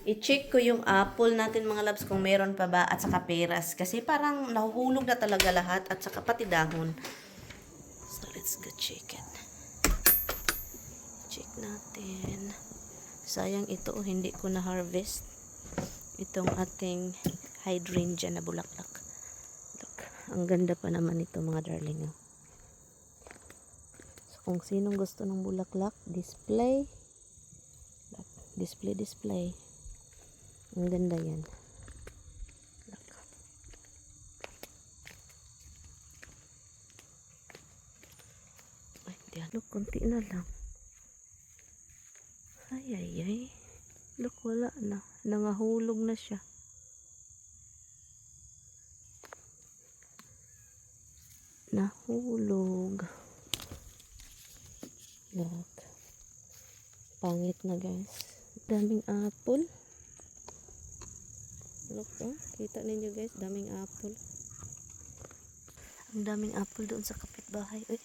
I-check ko yung apple natin mga loves kung meron pa ba at saka peras. Kasi parang nahuhulog na talaga lahat at saka pati dahon. So let's go check it. Check natin. Sayang ito, hindi ko na harvest. Itong ating hydrangea na bulaklak. Look, ang ganda pa naman ito mga darling. So kung sinong gusto ng bulaklak, display. Look, display. Ang ganda yan. Look. Ay, look, konti na lang. Ay. Look, wala na. Nangahulog na siya. Nahulog. Look. Pangit na guys. Daming apple. Look, oh. Kita ninyo guys, daming apple. Ang daming apple doon sa kapitbahay. Uy.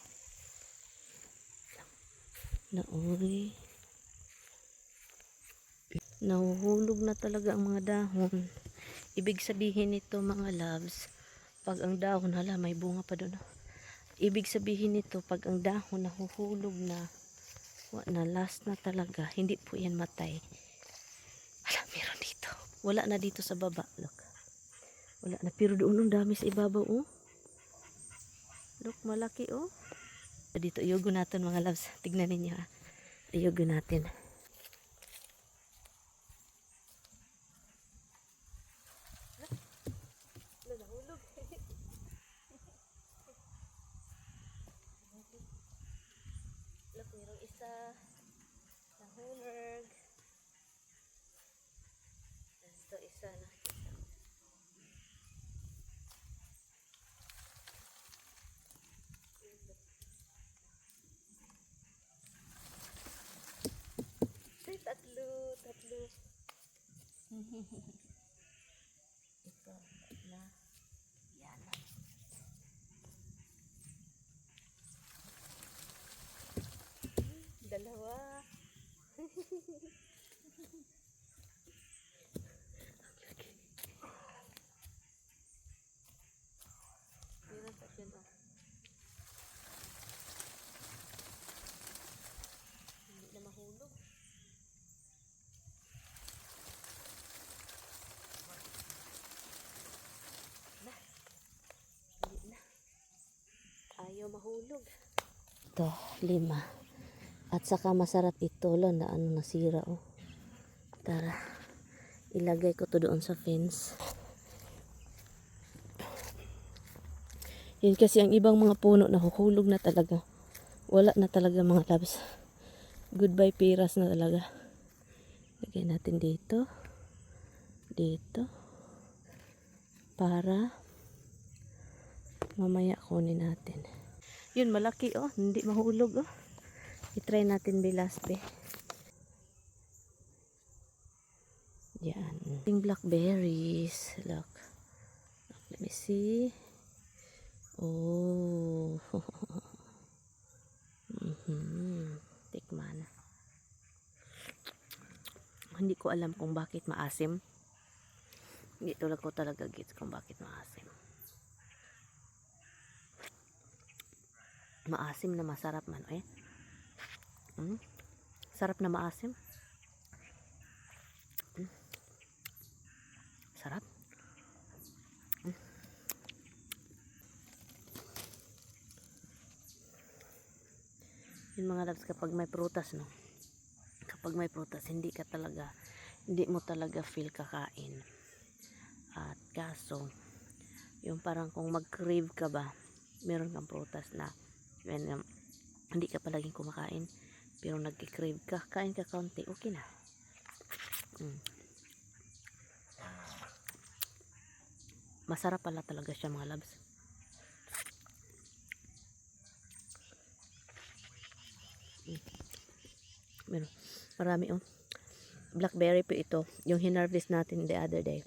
Nauwi. Nahuhulog na talaga ang mga dahon. Ibig sabihin nito mga loves, pag ang dahon, hala may bunga pa doon. Ibig sabihin nito, pag ang dahon nahuhulog na, last na talaga, hindi po yan matay. Hala, meron dito. Wala na dito sa baba. Look. Wala na. Pero doon ang dami sa ibabaw. Oh. Look, malaki. Oh. Dito, iyugo natin mga loves. Tignan ninyo ha. Iyugo natin. Nahulog. Look, merong isa. Nahulog. Ito isa na. Ay, tatlo. Ito na. Yan. Dalawa. Meron pa dyan, oh. Hindi na mahulog. Hindi na. Ayaw mahulog. Ito, 5. At saka masarap ito lang na nasira, oh. Tara. Ilagay ko to doon sa fence. Yun kasi ang ibang mga puno nahuhulog na talaga. Wala na talaga mga loves. Goodbye peras na talaga. Lagay natin dito. Dito. Para mamaya kunin natin. Yun malaki, oh. Hindi mahulog, oh. I-try natin bilas be. Yan. Yung blackberries. Look. Let me see. Oh. Tikman. Hindi ko alam kung bakit maasim. Hindi tulad ko talaga gets kung bakit maasim. Maasim na masarap man, eh. Sarap na maasim. Sarap. Yung mga loves, kapag may prutas, no? Kapag may prutas, hindi mo talaga feel kakain. At kaso, yung parang kung mag-crave ka ba, meron kang prutas na hindi ka palaging kumakain, pero nag-crave ka, kain ka kaunti, okay na. Masarap pala talaga siya mga loves. Meron. Marami, oh. Blackberry po ito. Yung hinarvest natin the other day.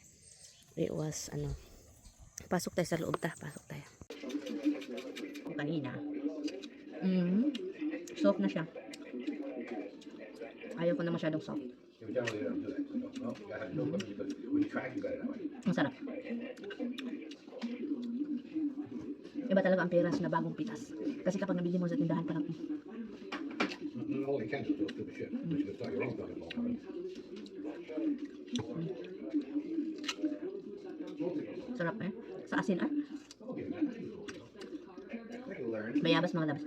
It was, pasok tayo sa loob pasok tayo. Kung kanina. Soft na siya. Ayaw ko na masyadong soft. but generally they don't do that. So, well, you gotta have no equipment, but when you track, you got it that way. Ang sarap. Iba talaga ang peras na bagong pitas. Kasi kapag nabili mo sa tindahan, parang All you can do is do stupid shit. But you can start your own fucking ball company. sarap eh. Sa asin ah. I'll give you that. I can learn. Bayabas mga labs.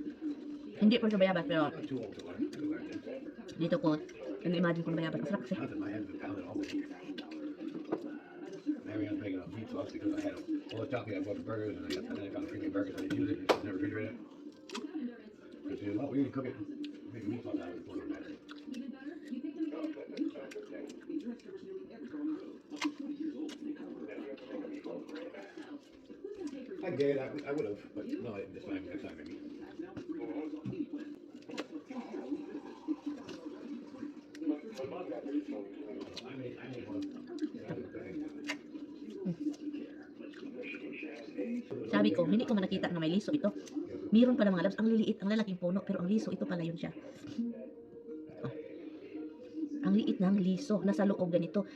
Hindi po sa bayabas, pero I'm too old to learn. I can learn this. dito ko, imagine ko na bayabas. Ang sarap kasi. Not that my head's been pounded all week. Marianne's making a meat sauce because I had all the chopping. I bought the burgers and then I got the premium burgers. I didn't use it. It's in the refrigerator. Because you know what? We need to cook it. Make a meat sauce out of it before it matters. I did. I would have, but no, I didn't this time. Next time maybe. I made one. Sabi ko, hindi ko man nakita na may liso ito. Meron pala mga labs, ang liliit, ang lalaking puno, pero ang liso, ito pala yun siya. Oh. Ang liit ng liso, nasa loob ganito.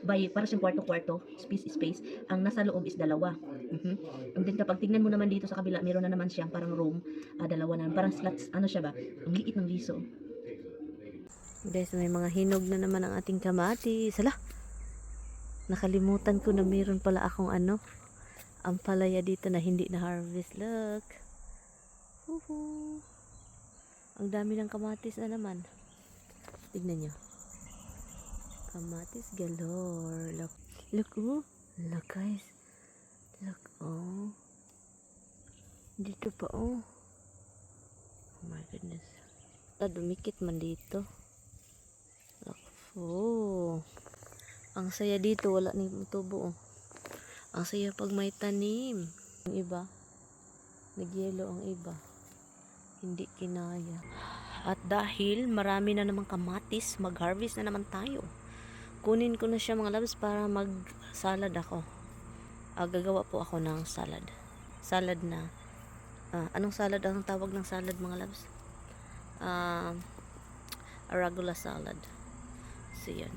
Para siyang kwarto-kwarto, space. Ang nasa loob is dalawa. And then kapag tignan mo naman dito sa kabila, meron na naman siyang parang room, dalawa na, parang slots, ano siya ba? Ang liit ng liso. Guys, may mga hinog na naman ang ating kamatis. Hala! Nakalimutan ko na meron pala akong ang palaya dito na hindi na harvest. Look! Woohoo! Ang dami ng kamatis na naman. Tignan nyo. Kamatis galore. Look. Look, oh. Look, guys. Look, oh. Dito pa, oh. Oh my goodness. Dumikit man dito. Look, oh. Ang saya dito. Wala ni tubo, oh. Ang saya pag may tanim. Ang iba, nagyelo ang iba. Hindi kinaya. At dahil marami na namang kamatis, mag-harvest na naman tayo. Kunin ko na siya mga labs para mag-salad ako. Gagawa po ako ng salad. Salad na. Anong salad ang tawag ng salad mga labs? Arugula salad. So yan.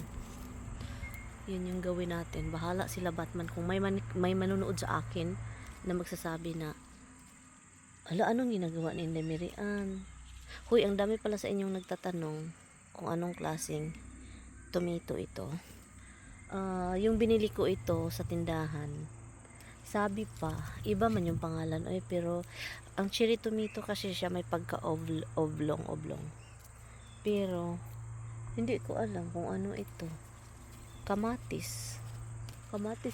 Yun yung gawin natin. Bahala sila Batman. Kung may manonood sa akin na magsasabi na, ala, anong ginagawa ni Miriam? Huy, ang dami pala sa inyong nagtatanong kung anong klaseng tomato ito. Yung binili ko ito sa tindahan, sabi pa, iba man yung pangalan. Pero ang cherry tomato kasi siya may pagka-oblong. Pero hindi ko alam kung ano ito. Kamatis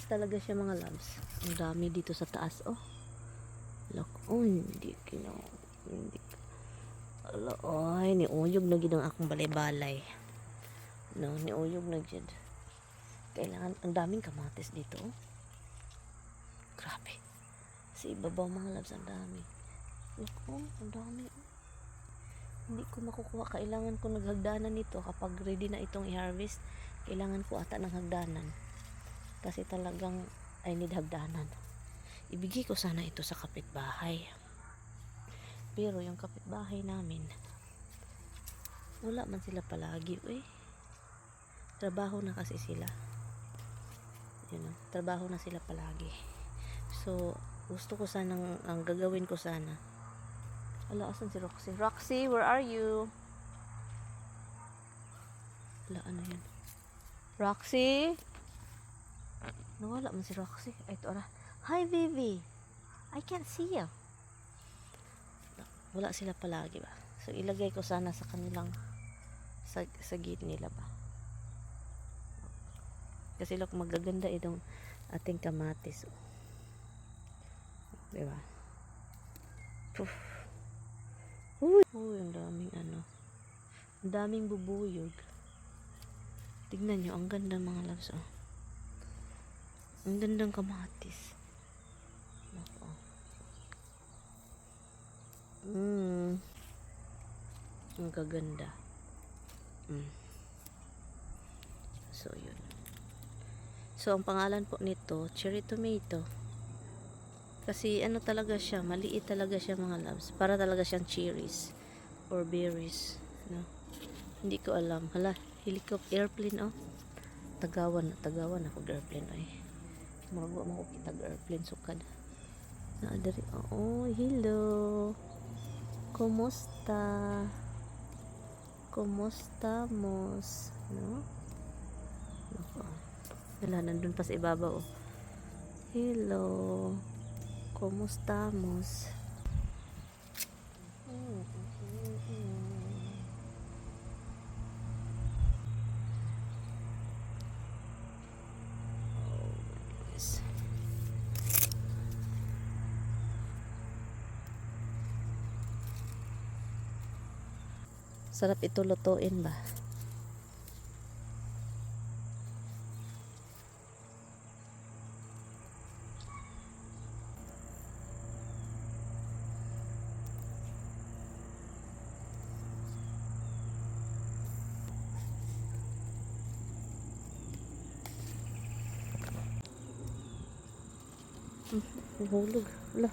talaga siya mga loves. Ang dami dito sa taas, oh. Look, oh, hindi. Ala, ay, niuyog na gid ang akong balay-balay. No, niuyog na gid. Kailangan, ang daming kamatis dito, oh. Grabe. Sa ibabaw mga loves, ang dami. Look, oh, ang dami, oh. Hindi ko makukuha. Kailangan ko naghagdanan nito kapag ready na itong i-harvest. Kailangan ko ata ng hagdanan kasi talagang I need hagdanan. Ibigay ko sana ito sa kapitbahay, pero yung kapitbahay namin wala man sila palagi. Trabaho na kasi sila, trabaho na sila palagi. So gusto ko sanang, ang gagawin ko sana, ala, asan si Roxy, where are you? Ala, ano yan? Roxy? Nawala man si Roxy. Ay, ito ara. Hi, baby. I can't see you. Wala sila palagi ba? So, ilagay ko sana sa kanilang sa gate nila ba? Kasi look, magaganda itong ating kamatis. Oh. Diba? Poof. Uy, ang daming ang daming bubuyog. Tignan nyo, ang ganda mga loves, oh. Ang gandang kamatis. Nako. Ang kaganda. So, yun. So, ang pangalan po nito, cherry tomato. Kasi, talaga siya, maliit talaga siya mga loves. Para talaga siyang cherries or berries. No? Hindi ko alam. Hala, Helicopter, airplane, oh. Tagawan ako airplane, ay. Magawa mo ko kitag airplane, sukad. Naadari, oh, hello. Kumusta? Kumusta, mos? No? Nako. Wala, nandun pa sa ibabaw, oh. Hello. Kumusta, mos? Yes. Sarap ito lutuin ba? Hulog. Wala.